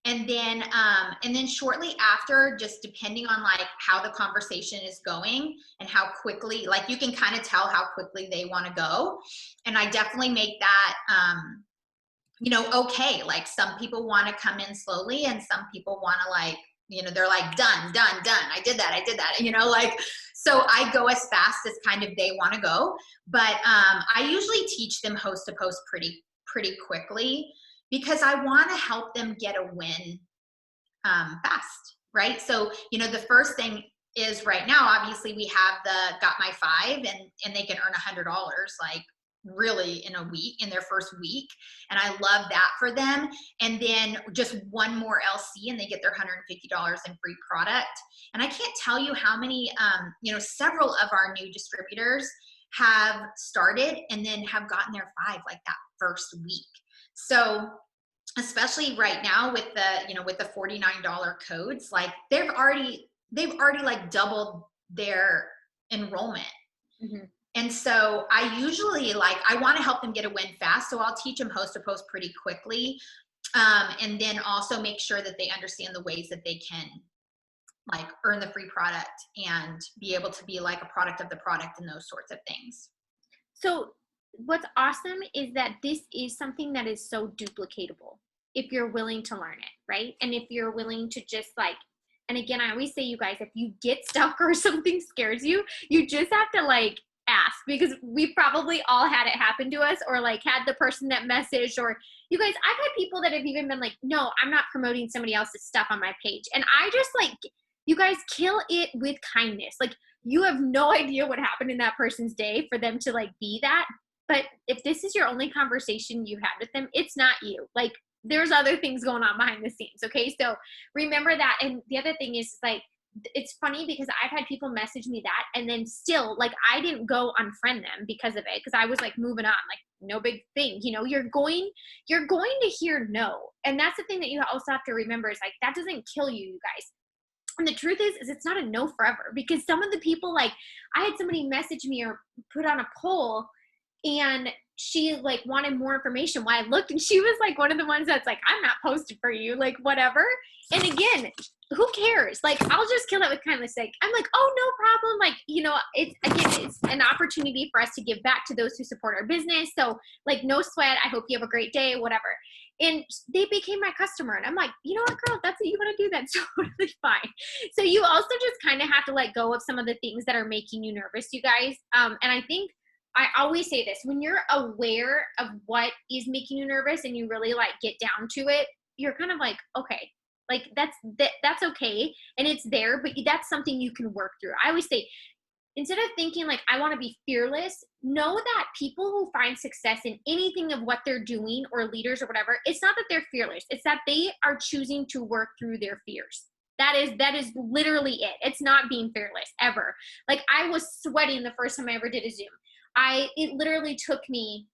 And then shortly after, just depending on like how the conversation is going and how quickly, like you can kind of tell how quickly they want to go. And I definitely make that, okay. Like some people want to come in slowly and some people want to like, they're like, done, done, done. I did that, like, so I go as fast as kind of they want to go. But I usually teach them host to post pretty quickly because I want to help them get a win fast, right? So, the first thing is right now, obviously we have the Got My Five and they can earn $100 like really in their first week. And I love that for them. And then just one more LC and they get their $150 in free product. And I can't tell you how many, several of our new distributors have started and then have gotten their 5 like that first week. So especially right now with the $49 codes, like they've already like doubled their enrollment. Mm-hmm. And so I usually I want to help them get a win fast. So I'll teach them host to post pretty quickly. And then also make sure that they understand the ways that they can like earn the free product and be able to be like a product of the product and those sorts of things. So what's awesome is that this is something that is so duplicatable if you're willing to learn it, right? And if you're willing to just like, and again, I always say, you guys, if you get stuck or something scares you, you just have to like ask, because we probably all had it happen to us, or like had the person that messaged, or you guys, I've had people that have even been like, no, I'm not promoting somebody else's stuff on my page. And I just like, you guys, kill it with kindness. Like you have no idea what happened in that person's day for them to like be that. But if this is your only conversation you had with them, it's not you. Like there's other things going on behind the scenes. Okay. So remember that. And the other thing is like, it's funny because I've had people message me that and then still like I didn't go unfriend them because of it, because I was like moving on, like no big thing. You're going to hear no. And that's the thing that you also have to remember is like that doesn't kill you, you guys. And the truth is it's not a no forever, because some of the people, like I had somebody message me or put on a poll And she like wanted more information. When I looked, and she was like one of the ones that's like, I'm not posted for you, like whatever. And again, who cares? Like, I'll just kill it with kindness. Like, I'm like, oh, no problem. Like, you know, it's again, it's an opportunity for us to give back to those who support our business. So like, no sweat. I hope you have a great day, whatever. And they became my customer. And I'm like, you know what, girl, if that's what you want to do, that's totally fine. So you also just kind of have to let go of some of the things that are making you nervous, you guys. And I think I always say this, when you're aware of what is making you nervous and you really like get down to it, you're kind of like, okay, like that's okay. And it's there, but that's something you can work through. I always say, instead of thinking like, I want to be fearless, know that people who find success in anything of what they're doing, or leaders or whatever, it's not that they're fearless. It's that they are choosing to work through their fears. That is literally it. It's not being fearless ever. Like, I was sweating the first time I ever did a Zoom. It literally took me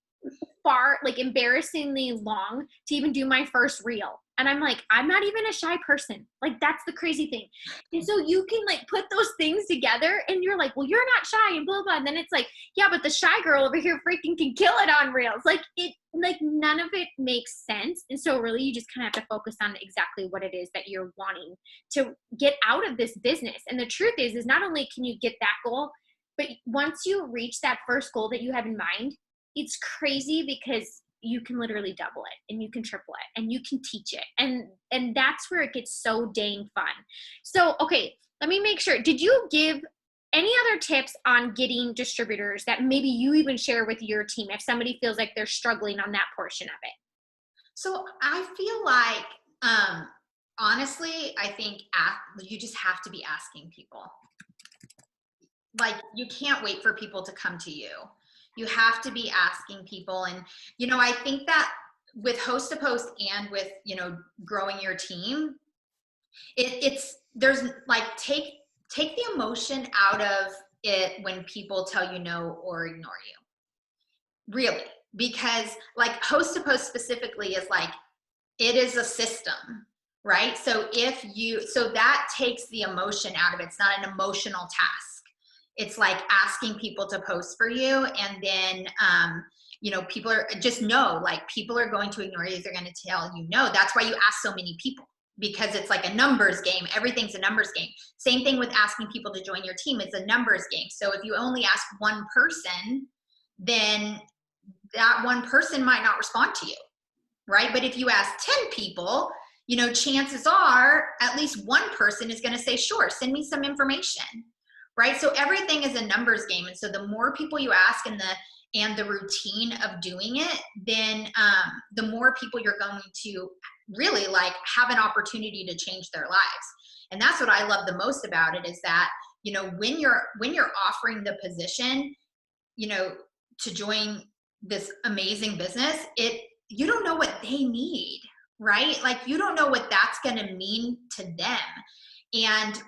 far, like embarrassingly long to even do my first reel. And I'm like, I'm not even a shy person. Like, that's the crazy thing. And so you can like put those things together and you're like, well, you're not shy and blah, blah. And then it's like, yeah, but the shy girl over here freaking can kill it on reels. Like none of it makes sense. And so really you just kind of have to focus on exactly what it is that you're wanting to get out of this business. And the truth is not only can you get that goal, but once you reach that first goal that you have in mind, it's crazy because you can literally double it and you can triple it and you can teach it. And that's where it gets so dang fun. So, okay, let me make sure. Did you give any other tips on getting distributors that maybe you even share with your team if somebody feels like they're struggling on that portion of it? So I feel like, honestly, I think you just have to be asking people. Like, you can't wait for people to come to you. You have to be asking people. And, you know, I think that with host to post and with, you know, growing your team, there's like, take the emotion out of it when people tell you no or ignore you. Really. Because like host to post specifically is like, it is a system, right? So so that takes the emotion out of it. It's not an emotional task. It's like asking people to post for you. And then, you know, people are just know, like, people are going to ignore you. They're going to tell you no. That's why you ask so many people, because it's like a numbers game. Everything's a numbers game. Same thing with asking people to join your team. It's a numbers game. So if you only ask one person, then that one person might not respond to you, right? But if you ask 10 people, you know, chances are at least one person is going to say, sure, send me some information. Right? So everything is a numbers game. And so the more people you ask and the routine of doing it, then the more people you're going to really like have an opportunity to change their lives. And that's what I love the most about it, is that, you know, when you're offering the position, you know, to join this amazing business, you don't know what they need, right? Like, you don't know what that's going to mean to them. And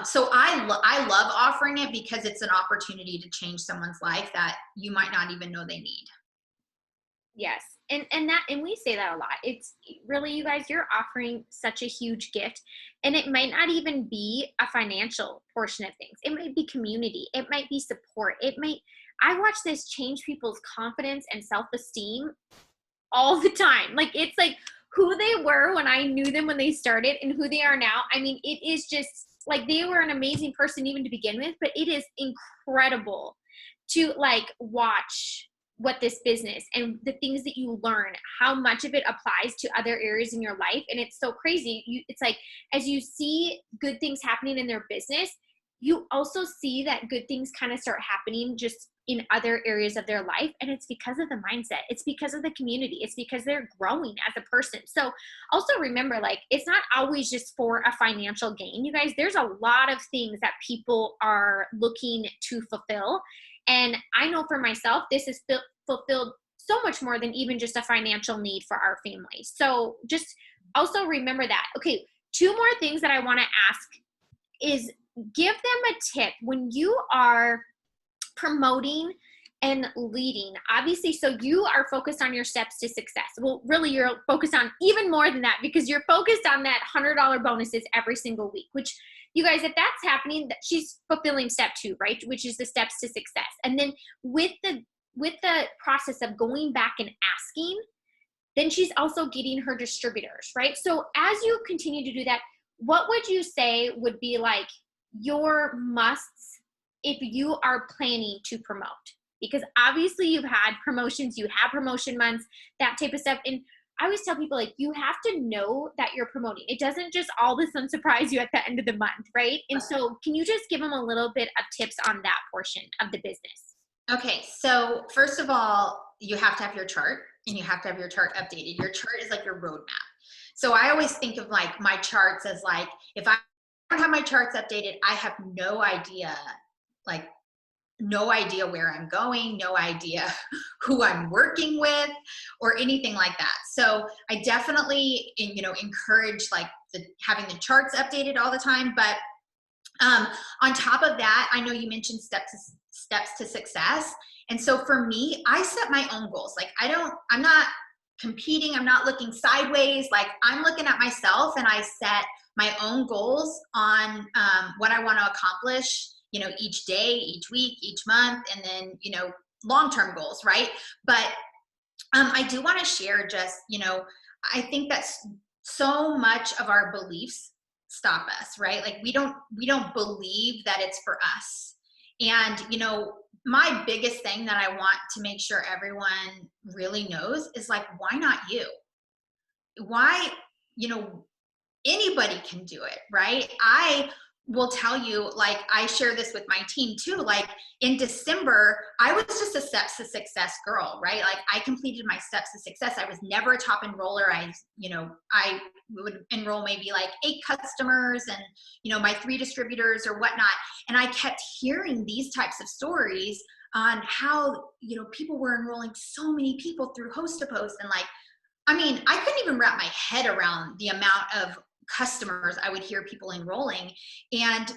so I love offering it because it's an opportunity to change someone's life that you might not even know they need. Yes. And we say that a lot. It's really, you guys, you're offering such a huge gift, and it might not even be a financial portion of things. It might be community. It might be support. I watch this change people's confidence and self-esteem all the time. Like, it's like who they were when I knew them when they started and who they are now. I mean, it is just like, they were an amazing person even to begin with, but it is incredible to like watch what this business and the things that you learn, how much of it applies to other areas in your life. And it's so crazy. It's like, as you see good things happening in their business, you also see that good things kind of start happening just in other areas of their life. And it's because of the mindset. It's because of the community. It's because they're growing as a person. So also remember, like, it's not always just for a financial gain, you guys. There's a lot of things that people are looking to fulfill. And I know for myself, this is fulfilled so much more than even just a financial need for our family. So just also remember that. Okay, 2 more things that I want to ask is, give them a tip when you are promoting and leading. Obviously, so you are focused on your steps to success. Well, really, you're focused on even more than that, because you're focused on that $100 bonuses every single week, which, you guys, if that's happening, she's fulfilling step 2, right? Which is the steps to success. And then with with the process of going back and asking, then she's also getting her distributors, right? So as you continue to do that, what would you say would be like your musts if you are planning to promote? Because obviously you've had promotions, you have promotion months, that type of stuff. And I always tell people, like, you have to know that you're promoting. It doesn't just all of a sudden surprise you at the end of the month, right? And so can you just give them a little bit of tips on that portion of the business? Okay, so first of all, you have to have your chart and you have to have your chart updated. Your chart is like your roadmap. So I always think of like my charts as like, if I don't have my charts updated, I have no idea, like no idea where I'm going, no idea who I'm working with or anything like that. So I definitely, encourage like having the charts updated all the time. But on top of that, I know you mentioned steps to success. And so for me, I set my own goals. Like I'm not competing. I'm not looking sideways. Like I'm looking at myself and I set my own goals on what I want to accomplish, each day, each week, each month, and then, long-term goals. Right. But I do want to share just, I think that's so much of our beliefs stop us, right? Like we don't believe that it's for us. And, my biggest thing that I want to make sure everyone really knows is like, why not you? Why, anybody can do it, right? I will tell you, like, I share this with my team too. Like in December, I was just a steps to success girl, right? Like I completed my steps to success. I was never a top enroller. I would enroll maybe like 8 customers and, my 3 distributors or whatnot. And I kept hearing these types of stories on how, people were enrolling so many people through host to post. And like, I mean, I couldn't even wrap my head around the amount of customers I would hear people enrolling. And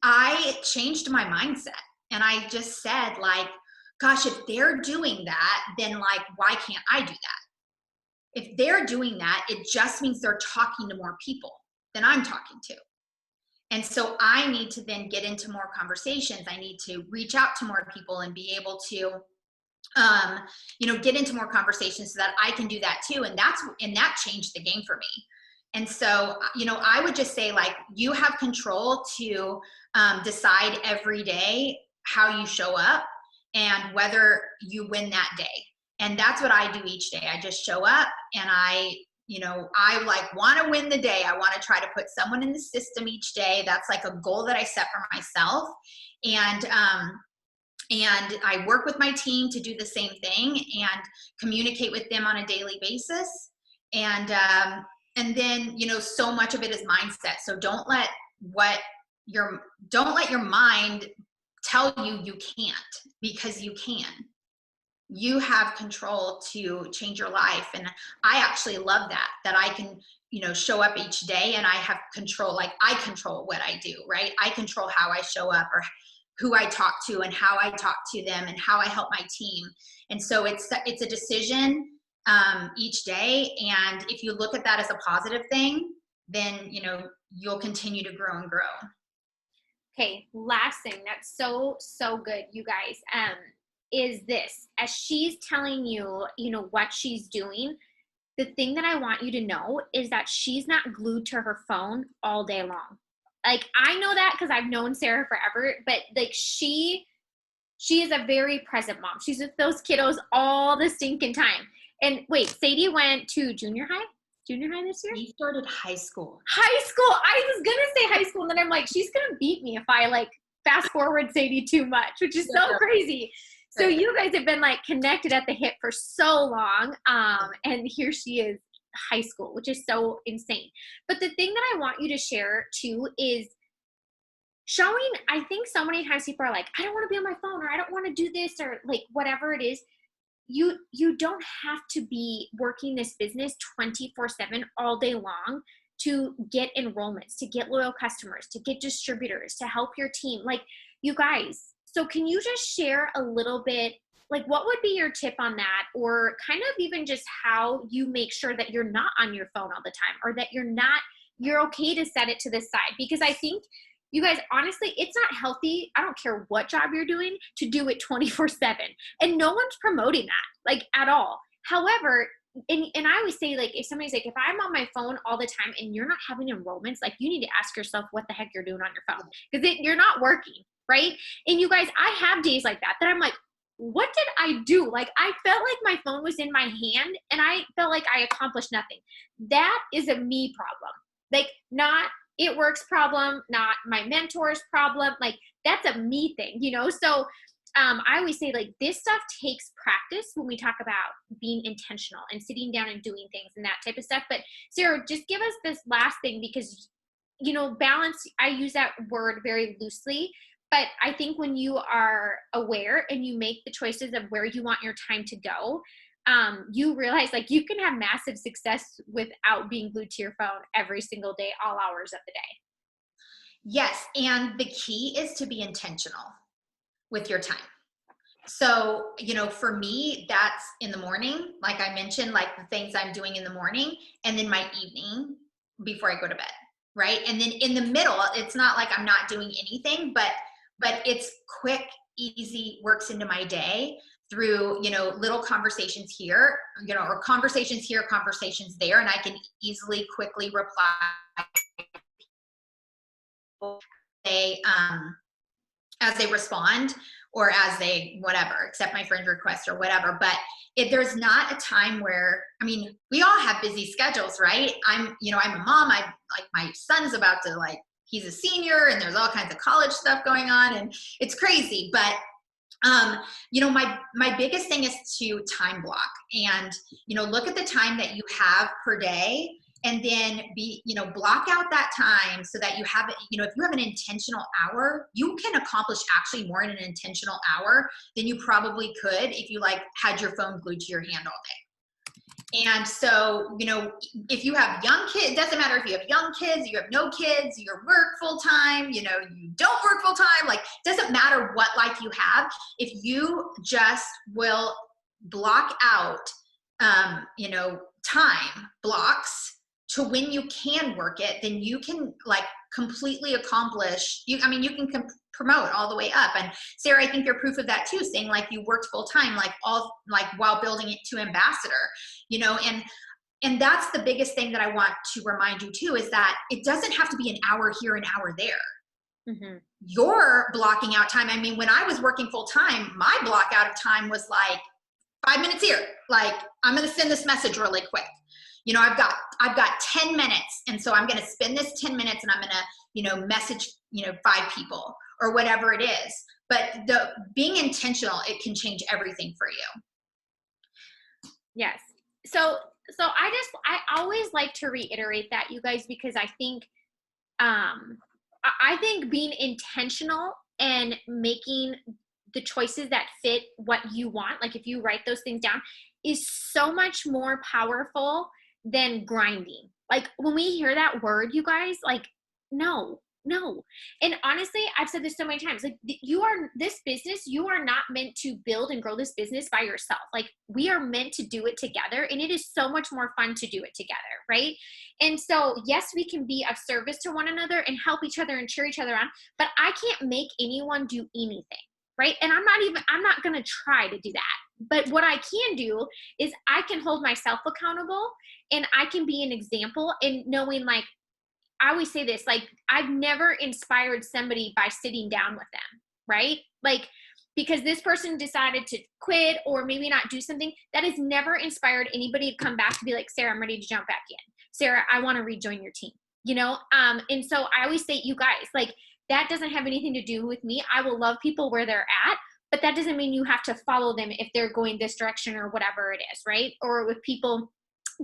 I changed my mindset and I just said like, gosh, if they're doing that, then like, why can't I do that? If they're doing that, it just means they're talking to more people than I'm talking to. And so I need to then get into more conversations. I need to reach out to more people and be able to get into more conversations so that I can do that too. And that changed the game for me. And so, I would just say like, you have control to decide every day how you show up and whether you win that day. And that's what I do each day. I just show up and I like want to win the day. I want to try to put someone in the system each day. That's like a goal that I set for myself. And I work with my team to do the same thing and communicate with them on a daily basis. And then, so much of it is mindset. So don't let your mind tell you can't, because you can. You have control to change your life. And I actually love that I can, show up each day and I have control. Like I control what I do, right? I control how I show up or who I talk to and how I talk to them and how I help my team. And so it's a decision each day. And if you look at that as a positive thing, then, you'll continue to grow and grow. Okay, last thing that's so, so good, you guys, is this. As she's telling you, what she's doing, the thing that I want you to know is that she's not glued to her phone all day long. Like, I know that because I've known Sarah forever, but like she is a very present mom. She's with those kiddos all the stinking time. And wait, Sadie went to junior high this year? He started high school. High school. I was going to say high school. And then I'm like, she's going to beat me if I like fast forward Sadie too much, which is so crazy. So you guys have been like connected at the hip for so long. And here she is, high school, which is so insane. But the thing that I want you to share too is showing, I think so many times people are like, I don't want to be on my phone, or I don't want to do this, or like whatever it is. You don't have to be working this business 24/7 all day long to get enrollments, to get loyal customers, to get distributors, to help your team. Like, you guys, so can you just share a little bit, like what would be your tip on that, or kind of even just how you make sure that you're not on your phone all the time, or that you're okay to set it to the side? Because I think You guys, honestly, it's not healthy. I don't care what job you're doing to do it 24/7. And no one's promoting that, like, at all. However, and I always say, like, if somebody's like, if I'm on my phone all the time and you're not having enrollments, like, you need to ask yourself what the heck you're doing on your phone, because you're not working, right? And you guys, I have days like that I'm like, what did I do? Like, I felt like my phone was in my hand and I felt like I accomplished nothing. That is a me problem. Like, not it works problem, not my mentor's problem. Like, that's a me thing, you know? So I always say, like, this stuff takes practice when we talk about being intentional and sitting down and doing things and that type of stuff. But Sarah, just give us this last thing, because, you know, balance, I use that word very loosely, but I think when you are aware and you make the choices of where you want your time to go, you realize, like, you can have massive success without being glued to your phone every single day, all hours of the day. Yes. And the key is to be intentional with your time. So, for me, that's in the morning, like I mentioned, like the things I'm doing in the morning, and then my evening before I go to bed, right? And then in the middle, it's not like I'm not doing anything, but it's quick, easy, works into my day through, little conversations here, or conversations here, conversations there, and I can easily, quickly reply they as they respond, or as they whatever, accept my friend request or whatever. But if there's not a time where, I mean, we all have busy schedules, right? I'm a mom. I like, my son's about to, like, he's a senior and there's all kinds of college stuff going on and it's crazy. But my biggest thing is to time block and, look at the time that you have per day, and then block out that time so that you have it. If you have an intentional hour, you can accomplish actually more in an intentional hour than you probably could if you, like, had your phone glued to your hand all day. And so, if you have young kids, it doesn't matter if you have young kids, you have no kids, you work full time, you don't work full time, like, it doesn't matter what life you have. If you just will block out, time blocks to when you can work it, then you can, like, completely accomplish, you can promote all the way up. And Sarah, I think you're proof of that too, saying, like, you worked full time, like, while building it to ambassador, and that's the biggest thing that I want to remind you too, is that it doesn't have to be an hour here, an hour there. Mm-hmm. You're blocking out time. I mean, when I was working full time, my block out of time was like 5 minutes here. Like, I'm going to send this message really quick. I've got 10 minutes. And so I'm going to spend this 10 minutes and I'm going to, message, 5 people or whatever it is. But being intentional, it can change everything for you. Yes. So I always like to reiterate that, you guys, because I think being intentional and making the choices that fit what you want, like, if you write those things down, is so much more powerful than grinding. Like, when we hear that word, you guys, like, no. And honestly, I've said this so many times, like, this business, you are not meant to build and grow this business by yourself. Like, we are meant to do it together, and it is so much more fun to do it together, right? And so, yes, we can be of service to one another and help each other and cheer each other on, but I can't make anyone do anything, right? And I'm not going to try to do that. But what I can do is I can hold myself accountable, and I can be an example in knowing, like, I always say this, like, I've never inspired somebody by sitting down with them, right? Like, because this person decided to quit or maybe not do something, that has never inspired anybody to come back to be like, Sarah, I'm ready to jump back in. Sarah, I want to rejoin your team, And so I always say, you guys, like, that doesn't have anything to do with me. I will love people where they're at, but that doesn't mean you have to follow them if they're going this direction or whatever it is, right? Or with people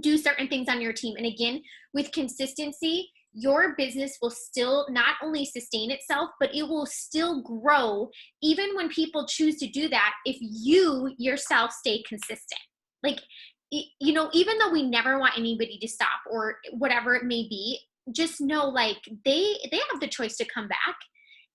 do certain things on your team. And again, with consistency, your business will still not only sustain itself, but it will still grow even when people choose to do that if you yourself stay consistent. Like, even though we never want anybody to stop or whatever it may be, just know, like, they have the choice to come back,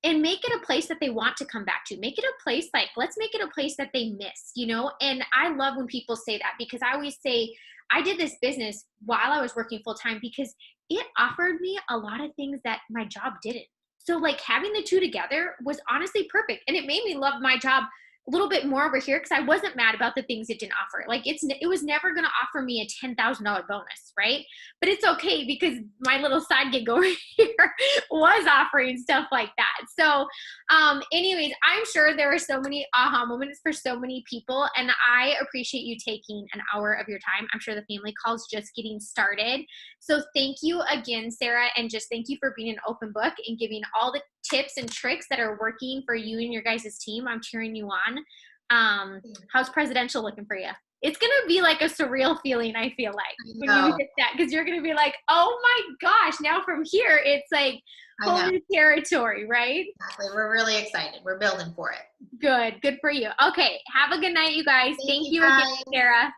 and make it a place that they want to come back to. Make it a place, like, let's make it a place that they miss, And I love when people say that, because I always say, I did this business while I was working full time because it offered me a lot of things that my job didn't. So like having the two together was honestly perfect. And it made me love my job a little bit more over here because I wasn't mad about the things it didn't offer. Like it was never going to offer me a $10,000 bonus, right? But it's okay because my little side gig over here was offering stuff like that. So, anyways, I'm sure there are so many aha moments for so many people, and I appreciate you taking an hour of your time. I'm sure the family call's just getting started. So thank you again, Sarah, and just thank you for being an open book and giving all the tips and tricks that are working for you and your guys' team. I'm cheering you on. How's presidential looking for you? It's going to be like a surreal feeling, I feel like, when you hit that, because you're going to be like, oh my gosh, now from here, it's like whole new territory, right? Exactly. We're really excited. We're building for it. Good for you. Okay, have a good night, you guys. Thank you again, Sarah.